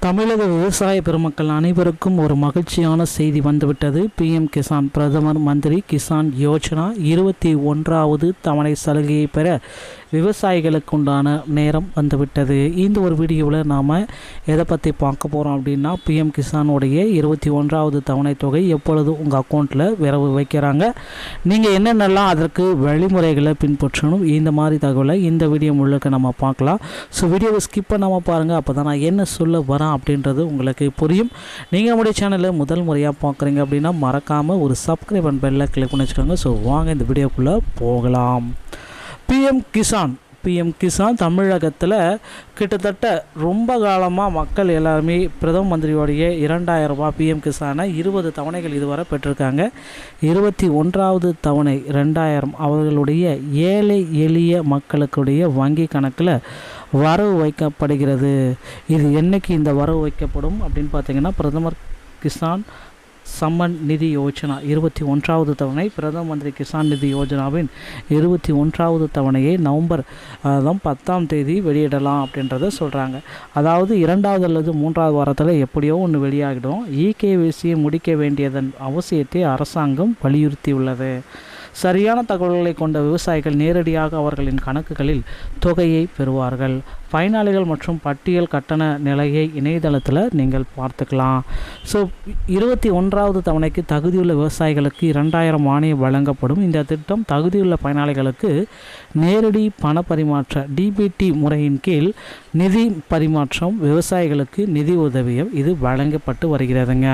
தமிழக விவசாய பெருமக்கள் அனைவருக்கும் ஒரு மகிழ்ச்சியான செய்தி வந்துவிட்டது. பிஎம் கிசான் பிரதமர் மந்திரி கிசான் யோஜனா 21வது தவணை சலுகையை பெற விவசாயிகளுக்கு உண்டான நேரம் வந்துவிட்டது. இந்த ஒரு வீடியோவில் நாம் எதை பற்றி பார்க்க போகிறோம் அப்படின்னா, பிஎம் கிசானுடைய 21வது தவணை தொகை எப்பொழுது உங்கள் அக்கௌண்ட்டில் வரவு வைக்கிறாங்க, நீங்கள் என்னென்னலாம் அதற்கு வழிமுறைகளை பின்பற்றணும், இந்த மாதிரி தகவலை இந்த வீடியோ முழுக்க நம்ம பார்க்கலாம். ஸோ வீடியோவை ஸ்கிப் பண்ணாமல் பாருங்கள், அப்போ தான் நான் என்ன சொல்ல வரேன் அப்படின்றது உங்களுக்கு புரியும். நீங்கள் நம்முடைய சேனலில் முதல் முறையாக பார்க்குறீங்க அப்படின்னா மறக்காமல் ஒரு சப்ஸ்கிரைப் அண்ட் பெல்லை கிளிக் பண்ணி வச்சுக்கோங்க. ஸோ வாங்க இந்த வீடியோக்குள்ளே போகலாம். பிஎம் கிசான் தமிழகத்தில் கிட்டத்தட்ட ரொம்ப காலமாக மக்கள் எல்லாருமே பிரதம மந்திரியோடைய 2000 ரூபாய் பிஎம் கிசானை 20 தவணைகள் இதுவரை பெற்றிருக்காங்க. 21வது தவணை 2000 அவர்களுடைய ஏழை எளிய மக்களுக்குடைய வங்கி கணக்கில் வரவு வைக்கப்படுகிறது. இது என்னைக்கு இந்த வரவு வைக்கப்படும் அப்படின்னு பார்த்தீங்கன்னா, பிரதமர் கிசான் சம்மன் நிதி யோஜனா 21வது தவணை, பிரதம மந்திரி கிசான் நிதி யோஜனாவின் 21வது தவணையை நவம்பர் 10ஆம் தேதி வெளியிடலாம் அப்படின்றத சொல்கிறாங்க. அதாவது 2வது அல்லது 3வது வாரத்தில் எப்படியோ ஒன்று வெளியாகிடும். இகேவிசியை முடிக்க வேண்டியதன் அவசியத்தை அரசாங்கம் வலியுறுத்தியுள்ளது. சரியான தகவல்களை கொண்ட விவசாயிகள் நேரடியாக அவர்களின் கணக்குகளில் தொகையை பெறுவார்கள். பயனாளிகள் மற்றும் பட்டியல் கட்டண நிலையை இணையதளத்தில் நீங்கள் பார்த்துக்கலாம். ஸோ 21வது தவணைக்கு தகுதியுள்ள விவசாயிகளுக்கு 2000 மானியம் வழங்கப்படும். இந்த திட்டம் தகுதியுள்ள பயனாளிகளுக்கு நேரடி பண பரிமாற்ற டிபிடி முறையின் கீழ் நிதி பரிமாற்றம், விவசாயிகளுக்கு நிதி உதவியும் இது வழங்கப்பட்டு வருகிறதுங்க.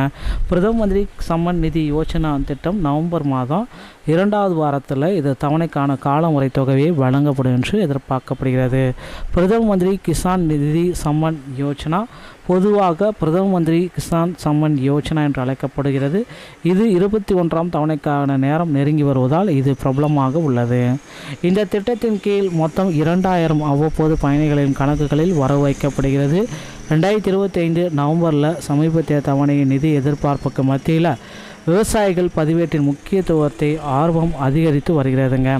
பிரதம மந்திரி சம்மன் நிதி யோஜனா திட்டம் நவம்பர் மாதம் 2வது வாரத்தில் இது தவணைக்கான காலமுறை தொகையை வழங்கப்படும் என்று எதிர்பார்க்கப்படுகிறது. பிரதம மந்திரி கிசான் நிதி சம்மன் யோஜனா பொதுவாக பிரதம மந்திரி கிசான் சம்மன் யோஜனா என்று அழைக்கப்படுகிறது. இது 21ஆம் தவணைக்கான நேரம் நெருங்கி வருவதால் இது பிரபலமாக உள்ளது. இந்த திட்டத்தின் கீழ் மொத்தம் 2000 அவ்வப்போது பயணிகளின் கணக்குகளில் வரவு வைக்கப்படுகிறது. 2025 நவம்பரில் சமீபத்திய தவணையின் நிதி எதிர்பார்ப்புக்கு மத்தியில் விவசாயிகள் பதிவேட்டின் முக்கியத்துவத்தை ஆர்வம் அதிகரித்து வருகிறதுங்க.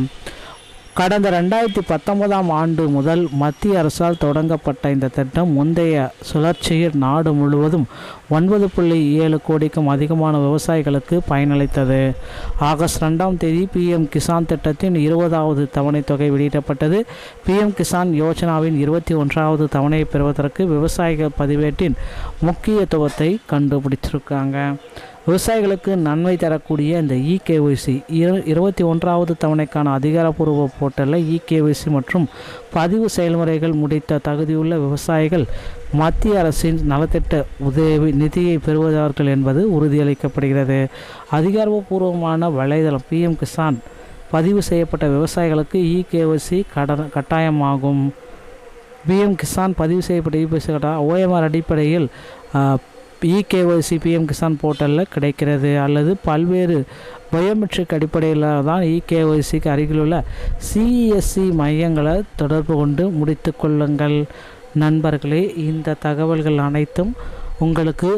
கடந்த 2019ஆம் ஆண்டு முதல் மத்திய அரசால் தொடங்கப்பட்ட இந்த திட்டம் முந்தைய சுழற்சியில் நாடு முழுவதும் 9.7 கோடிக்கும் அதிகமான விவசாயிகளுக்கு பயனளித்தது. ஆகஸ்ட் 2ஆம் தேதி பிஎம் கிசான் திட்டத்தின் 20வது தவணை தொகை வெளியிடப்பட்டது. பிஎம் கிசான் யோஜனாவின் 21வது தவணையை பெறுவதற்கு விவசாயிகள் பதிவேட்டின் முக்கியத்துவத்தை கண்டுபிடிச்சிருக்காங்க. விவசாயிகளுக்கு நன்மை தரக்கூடிய இந்த இகேஒய்சி 21வது தவணைக்கான அதிகாரப்பூர்வ போர்ட்டலில் இகேஒய்சி மற்றும் பதிவு செயல்முறைகள் முடித்த தகுதியுள்ள விவசாயிகள் மத்திய அரசின் நலத்திட்ட உதவி நிதியை பெறுவார்கள் என்பது உறுதியளிக்கப்படுகிறது. அதிகாரப்பூர்வமான வலைதளம் பிஎம் கிசான் பதிவு செய்யப்பட்ட விவசாயிகளுக்கு இகேஒய்சி கட்டாயமாகும். பிஎம் கிசான் பதிவு செய்யப்பட்ட ஓஎம்ஆர் அடிப்படையில் இகேஒய்சி பிஎம் கிசான் போர்ட்டலில் கிடைக்கிறது, அல்லது பல்வேறு பயோமெட்ரிக் அடிப்படையில் தான் இகேஒய்சிக்கு அருகிலுள்ள சிஎஸ்சி மையங்களை தொடர்பு கொண்டு முடித்து கொள்ளுங்கள். நண்பர்களே, இந்த தகவல்கள் அனைத்தும் உங்களுக்கு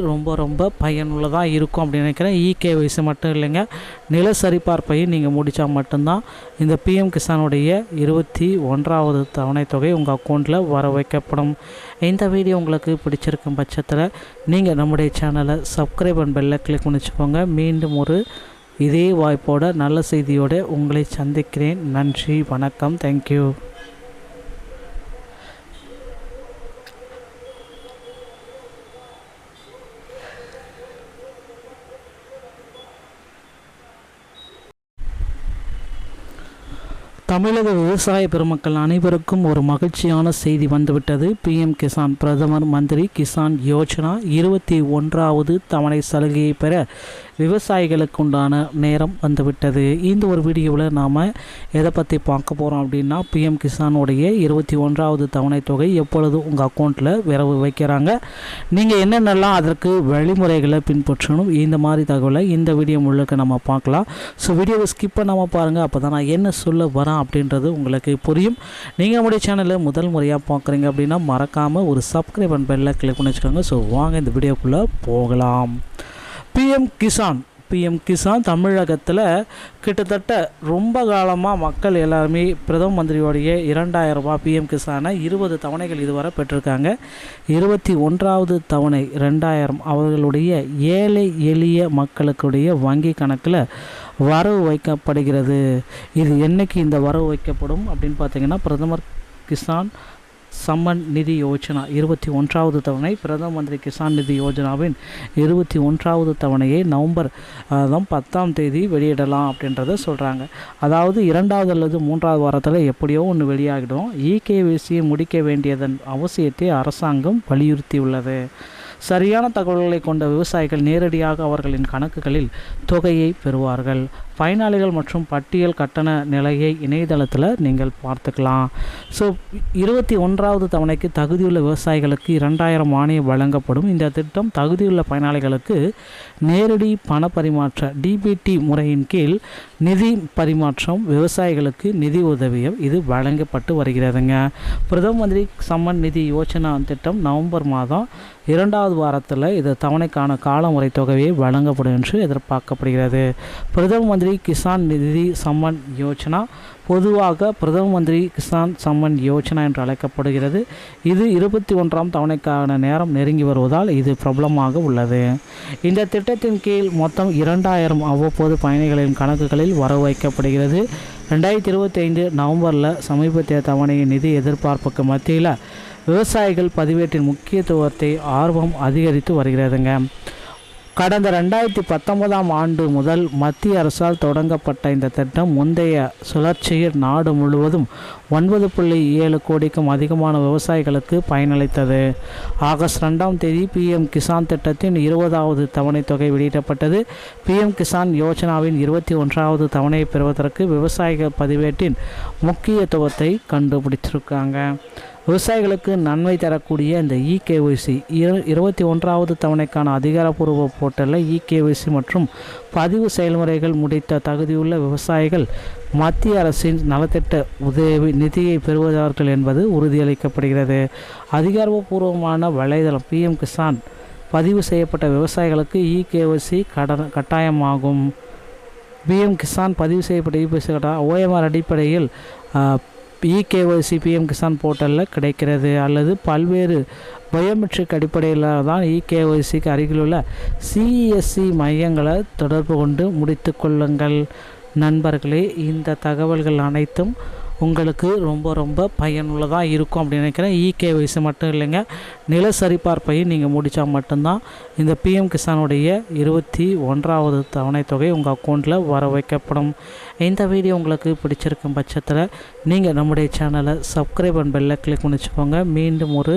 ரொம்ப பயனுள்ளதாக இருக்கும் அப்படின்னு நினைக்கிறேன். இகேஒய்சி மட்டும் இல்லைங்க, நில சரிபார்ப்பையும் நீங்கள் முடித்தா மட்டும்தான் இந்த பிஎம் கிசானுடைய 21வது தவணை தொகை உங்கள் அக்கௌண்ட்டில் வர வைக்கப்படும். இந்த வீடியோ உங்களுக்கு பிடிச்சிருக்கும் பட்சத்தில் நீங்கள் நம்முடைய சேனலை சப்ஸ்கிரைப் அண்ட் பெல்லை கிளிக் பண்ணி வச்சுக்கோங்க. மீண்டும் ஒரு இதே வாய்ப்போட நல்ல செய்தியோடு உங்களை சந்திக்கிறேன். நன்றி, வணக்கம், தேங்க்யூ. தமிழக விவசாய பெருமக்கள் அனைவருக்கும் ஒரு மகிழ்ச்சியான செய்தி வந்துவிட்டது. பிஎம் கிசான் பிரதமர் மந்திரி கிசான் யோஜனா 21வது தவணை சலுகையை பெற விவசாயிகளுக்கு உண்டான நேரம் வந்துவிட்டது. இந்த ஒரு வீடியோவில் நாம் எதை பற்றி பார்க்க போகிறோம் அப்படின்னா, பிஎம் கிசானுடைய 21வது தவணை தொகை எப்பொழுது உங்கள் அக்கௌண்ட்டில் வரவு வைக்கிறாங்க, நீங்கள் என்னென்னலாம் அதற்கு வழிமுறைகளை பின்பற்றணும், இந்த மாதிரி தகவலை இந்த வீடியோ முழுக்க நம்ம பார்க்கலாம். ஸோ வீடியோவை ஸ்கிப் பண்ணாமல் பாருங்கள், அப்போ தான் நான் என்ன சொல்ல வரேன் அப்படின்றது உங்களுக்கு புரியும். நீங்கள் நம்முடைய சேனலில் முதல் முறையாக பார்க்குறீங்க அப்படின்னா மறக்காமல் ஒரு சப்ஸ்கிரைப் அண்ட் பெல்லை கிளிக் பண்ணி வச்சுக்கோங்க. ஸோ வாங்க இந்த வீடியோக்குள்ளே போகலாம். பிஎம் பிஎம் கிசான் தமிழகத்தில் கிட்டத்தட்ட ரொம்ப காலமாக மக்கள் எல்லாருமே பிரதம மந்திரியோடைய 2000 ரூபாய் பிஎம் கிசானை 20 தவணைகள் இதுவரை பெற்றிருக்காங்க. 21வது தவணை 2000 அவர்களுடைய ஏழை எளிய மக்களுக்குடைய வங்கி கணக்கில் வரவு வைக்கப்படுகிறது. இது என்னைக்கு இந்த வரவு வைக்கப்படும் அப்படின்னு பார்த்தீங்கன்னா, பிரதமர் கிசான் சம்மன் நிதி யோஜனா 21வது தவணை, பிரதம மந்திரி கிசான் நிதி யோஜனாவின் 21வது தவணையை நவம்பர் 10ஆம் தேதி வெளியிடலாம் அப்படின்றத சொல்கிறாங்க. அதாவது 2வது அல்லது 3வது வாரத்தில் எப்படியோ ஒன்று வெளியாகிடும். இகேவிசியை முடிக்க வேண்டியதன் அவசியத்தை அரசாங்கம் வலியுறுத்தியுள்ளது. சரியான தகவல்களை கொண்ட விவசாயிகள் நேரடியாக அவர்களின் கணக்குகளில் தொகையை பெறுவார்கள். பயனாளிகள் மற்றும் பட்டியல் கட்டண நிலையை இணையதளத்தில் நீங்கள் பார்த்துக்கலாம். ஸோ 21வது தவணைக்கு தகுதியுள்ள விவசாயிகளுக்கு 2000 மானியம் வழங்கப்படும். இந்த திட்டம் தகுதியுள்ள பயனாளிகளுக்கு நேரடி பண பரிமாற்ற டிபிடி முறையின் கீழ் நிதி பரிமாற்றம், விவசாயிகளுக்கு நிதி உதவியும் இது வழங்கப்பட்டு வருகிறதுங்க. பிரதம மந்திரி சம்மன் நிதி யோஜனா திட்டம் நவம்பர் மாதம் 2வது வாரத்தில் இது தவணைக்கான காலமுறை தொகையை வழங்கப்படும் என்று எதிர்பார்க்கப்படுகிறது. பிரதம மந்திரி கிசான் நிதி சம்மன் யோஜனா பொதுவாக பிரதம மந்திரி கிசான் சம்மன் யோஜனா என்று அழைக்கப்படுகிறது. இது 21ஆம் தவணைக்கான நேரம் நெருங்கி வருவதால் இது பிரபலமாக உள்ளது. இந்த திட்டத்தின் கீழ் மொத்தம் 2000 அவ்வப்போது பயணிகளின் கணக்குகளில் வரவு வைக்கப்படுகிறது. 2025 நவம்பரில் சமீபத்திய தவணையின் நிதி எதிர்பார்ப்புக்கு மத்தியில் விவசாயிகள் பதிவேட்டின் முக்கியத்துவத்தை ஆர்வம் அதிகரித்து வருகிறதுங்க. கடந்த 2019ஆம் ஆண்டு முதல் மத்திய அரசால் தொடங்கப்பட்ட இந்த திட்டம் முந்தைய சுழற்சியில் நாடு முழுவதும் 9.7 கோடிக்கும் அதிகமான விவசாயிகளுக்கு பயனளித்தது. ஆகஸ்ட் 2ஆம் தேதி பிஎம் கிசான் திட்டத்தின் 20வது தவணை தொகை வெளியிடப்பட்டது. பிஎம் கிசான் யோஜனாவின் 21வது தவணையை பெறுவதற்கு விவசாயிகள் பதிவேட்டின் முக்கியத்துவத்தை கண்டுபிடிச்சிருக்காங்க. விவசாயிகளுக்கு நன்மை தரக்கூடிய இந்த இகேஒய்சி 21வது தவணைக்கான அதிகாரப்பூர்வ போர்ட்டலில் இகேஒய்சி மற்றும் பதிவு செயல்முறைகள் முடித்த தகுதியுள்ள விவசாயிகள் மத்திய அரசின் நலத்திட்ட உதவி நிதியை பெறுவார்கள் என்பது உறுதியளிக்கப்படுகிறது. அதிகாரப்பூர்வமான வலைதளம் பிஎம் கிசான் பதிவு செய்யப்பட்ட விவசாயிகளுக்கு இகேஒய்சி கட்டாயமாகும். பிஎம் கிசான் பதிவு செய்யப்பட்ட இபிஎஸ்சி ஓஎம்ஆர் அடிப்படையில் இகேஒய்சி பிஎம் கிசான் போர்ட்டலில் கிடைக்கிறது. அல்லது பல்வேறு பயோமெட்ரிக் அடிப்படையில் தான் இகேஒய்சிக்கு அருகிலுள்ள சிஎஸ்சி மையங்களை தொடர்பு கொண்டு முடித்து கொள்ளுங்கள். நண்பர்களே, இந்த தகவல்கள் அனைத்தும் உங்களுக்கு ரொம்ப பயனுள்ளதாக இருக்கும் அப்படின்னு நினைக்கிறேன். இகேஒய்சி மட்டும் இல்லைங்க, நில சரிபார்ப்பையும் நீங்கள் முடித்தா மட்டும்தான் இந்த பிஎம் கிசானுடைய 21வது தவணை தொகை உங்கள் அக்கௌண்ட்டில் வர வைக்கப்படும். இந்த வீடியோ உங்களுக்கு பிடிச்சிருக்கும் பட்சத்தில் நீங்கள் நம்முடைய சேனலை சப்ஸ்கிரைப் அண்ட் பெல்லை கிளிக் பண்ணி வச்சுக்கோங்க. மீண்டும் ஒரு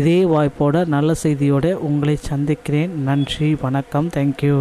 இதே வாய்ப்போட நல்ல செய்தியோடு உங்களை சந்திக்கிறேன். நன்றி, வணக்கம், தேங்க்யூ.